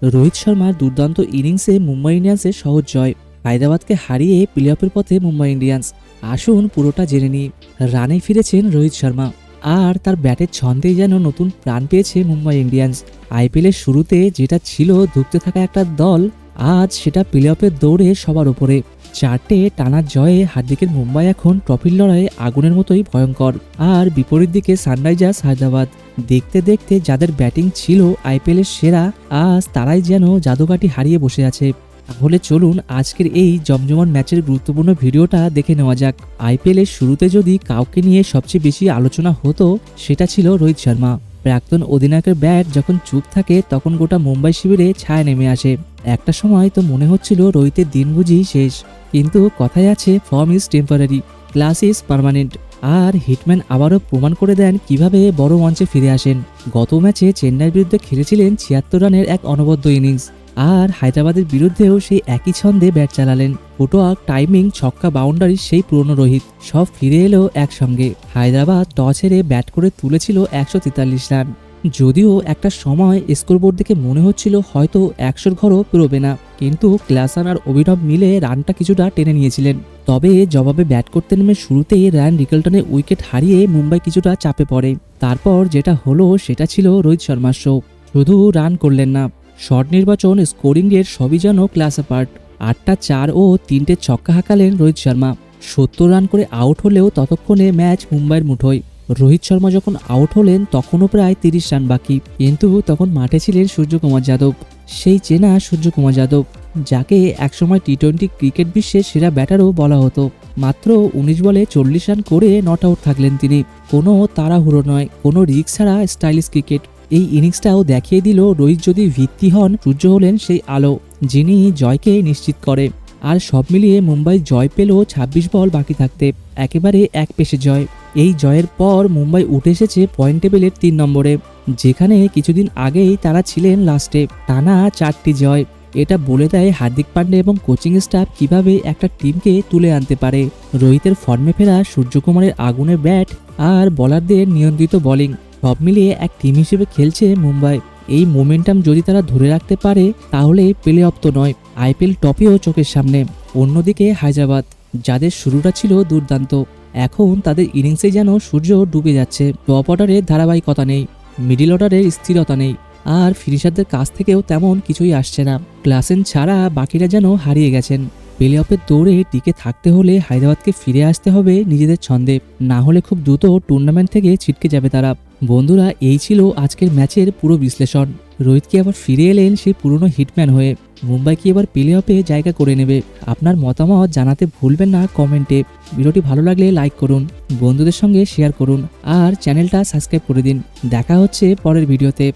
রোহিত শর্মার দুর্দান্ত ইনিংসে মুম্বাই ইন্ডিয়ান্সের সহজ জয়। হায়দ্রাবাদকে হারিয়ে প্লে অফের পথে মুম্বাই ইন্ডিয়ান্স। আসুন পুরোটা জেনে নিই। রানে ফিরেছেন রোহিত শর্মা, আর তার ব্যাটের ছন্দেই যেন নতুন প্রাণ পেয়েছে মুম্বাই ইন্ডিয়ান্স। আইপিএলের শুরুতে যেটা ছিল ধুঁকতে থাকা একটা দল, আজ সেটা প্লে অফের দৌড়ে সবার উপরে। 4টে টানা জয়ে হার্দিকের মুম্বাই এখন ট্রফির লড়াইয়ে আগুনের মতোই ভয়ঙ্কর। আর বিপরীত দিকে সানরাইজার্স হায়দ্রাবাদ। দেখতে দেখতে যাদের ব্যাটিং ছিল আইপিএলের সেরা, আজ তারাই যেন জাদুকাঠি হারিয়ে বসে আছে। তাহলে চলুন আজকের এই জমজমাট ম্যাচের গুরুত্বপূর্ণ ভিডিওটা দেখে নেওয়া যাক। আইপিএলের শুরুতে যদি কাউকে নিয়ে সবচেয়ে বেশি আলোচনা হতো, সেটা ছিল রোহিত শর্মা। প্রাক্তন অধিনায়কের ব্যাট যখন চুপ থাকে তখন গোটা মুম্বাই শিবিরে ছায়া নেমে আসে। একটা সময় তো মনে হচ্ছিল রোহিতের দিন বুঝি শেষ, কিন্তু কথায় আছে form is temporary, class is permanent. আর হিটম্যান আবারও প্রমাণ করে দেন কিভাবে বড় মঞ্চে ফিরে আসেন। গত ম্যাচে চেন্নাইয়ের বিরুদ্ধে খেলেছিলেন 76 রানের এক অনবদ্য ইনিংস, আর হায়দ্রাবাদের বিরুদ্ধেও সেই একই ছন্দে ব্যাট চালালেন। ফুটওয়ার্ক, টাইমিং, ছক্কা, বাউন্ডারি সেই পুরনো রোহিত সব ফিরে এলো একসঙ্গে। হায়দ্রাবাদ টস হেরে ব্যাট করে তুলেছিল 143 রান। যদিও একটা সময় স্কোরবোর্ড দেখে মনে হচ্ছিল হয়তো 100-র ঘরও পেরোবে না, কিন্তু ক্লাসন আর অভিনব মিলে রানটা কিছুটা টেনে নিয়েছিলেন। তবে জবাবে ব্যাট করতে নেমে শুরুতেই র্যান রিকেলটনের উইকেট হারিয়ে মুম্বাই কিছুটা চাপে পড়ে। তারপর যেটা হলো সেটা ছিল রোহিত শর্মার শো। শুধু রান করলেন না, শট নির্বাচন, স্কোরিং রেট সবই যেন ক্লাস অ্যাপার্ট। 8টা 4 ও 3টে ছক্কা হাঁকালেন রোহিত শর্মা। 70 রান করে আউট হলেও ততক্ষণে ম্যাচ মুম্বাইয়ের মুঠোয়। রোহিত শর্মা যখন আউট হলেন তখনও প্রায় 30 রান বাকি, কিন্তু তখন মাঠে ছিলেন সূর্যকুমার যাদব। সেই চেনা সূর্যকুমার যাদব, যাকে একসময় টি-20 ক্রিকেট বিশ্বের সেরা ব্যাটারও বলা হতো। মাত্র 19 বলে 40 রান করে নট আউট থাকলেন তিনি। কোনো তাড়াহুড়ো নয়, কোনো রিস্ক ছাড়া স্টাইলিশ ক্রিকেট। এই ইনিংসটাও দেখিয়ে দিল রোহিত যদি ভিত্তি হন, সূর্য হলেন সেই আলো যিনি জয়কে নিশ্চিত করে। আর সব মিলিয়ে মুম্বাই জয় পেল 26 বল বাকি থাকতে, একেবারে এক পেশে জয়। এই জয়ের পর মুম্বাই উঠে এসেছে পয়েন্ট টেবিলের 3 নম্বরে, যেখানে কিছুদিন আগেই তারা ছিলেন লাস্টে। টানা 4টি জয়। এটা বলে দেয় হার্দিক পান্ডে এবং কোচিং স্টাফ কিভাবে একটা টিমকে তুলে আনতে পারে। রোহিতের ফর্মে ফেরা, সূর্যকুমারের আগুনের ব্যাট আর বোলারদের নিয়ন্ত্রিত বোলিং, সব মিলিয়ে এক টিম হিসেবে খেলছে মুম্বাই। এই মোমেন্টাম যদি তারা ধরে রাখতে পারে তাহলে প্লে অফ তো নয়, আইপিএল টপেও চোখের সামনে। অন্যদিকে হায়দ্রাবাদ, যাদের শুরুটা ছিল দুর্দান্ত, এখন তাদের ইনিংসে যেন সূর্য ডুবে যাচ্ছে। টপ অর্ডারের ধারাবাহিকতা নেই, মিডিল অর্ডারের স্থিরতা নেই, আর ফিনিশারদের কাছ থেকেও তেমন কিছুই আসছে না। ক্লাসেন ছাড়া বাকিরা যেন হারিয়ে গেছেন। প্লে অফের দৌড়ে টিকে থাকতে হলে হায়দ্রাবাদকে ফিরে আসতে হবে নিজেদের ছন্দে, না হলে খুব দ্রুত টুর্নামেন্ট থেকে ছিটকে যাবে তারা। বন্ধুরা, এই ছিল আজকের ম্যাচের পুরো বিশ্লেষণ। রোহিত কি আবার ফিরে এলেন সেই পুরনো হিটম্যান হয়ে? মুম্বাই কি এবার প্লে অফে জায়গা করে নেবে? আপনার মতামত জানাতে ভুলবেন না কমেন্টে। ভিডিওটি ভালো লাগলে লাইক করুন, বন্ধুদের সঙ্গে শেয়ার করুন, আর চ্যানেলটা সাবস্ক্রাইব করে দিন। দেখা হচ্ছে পরের ভিডিওতে।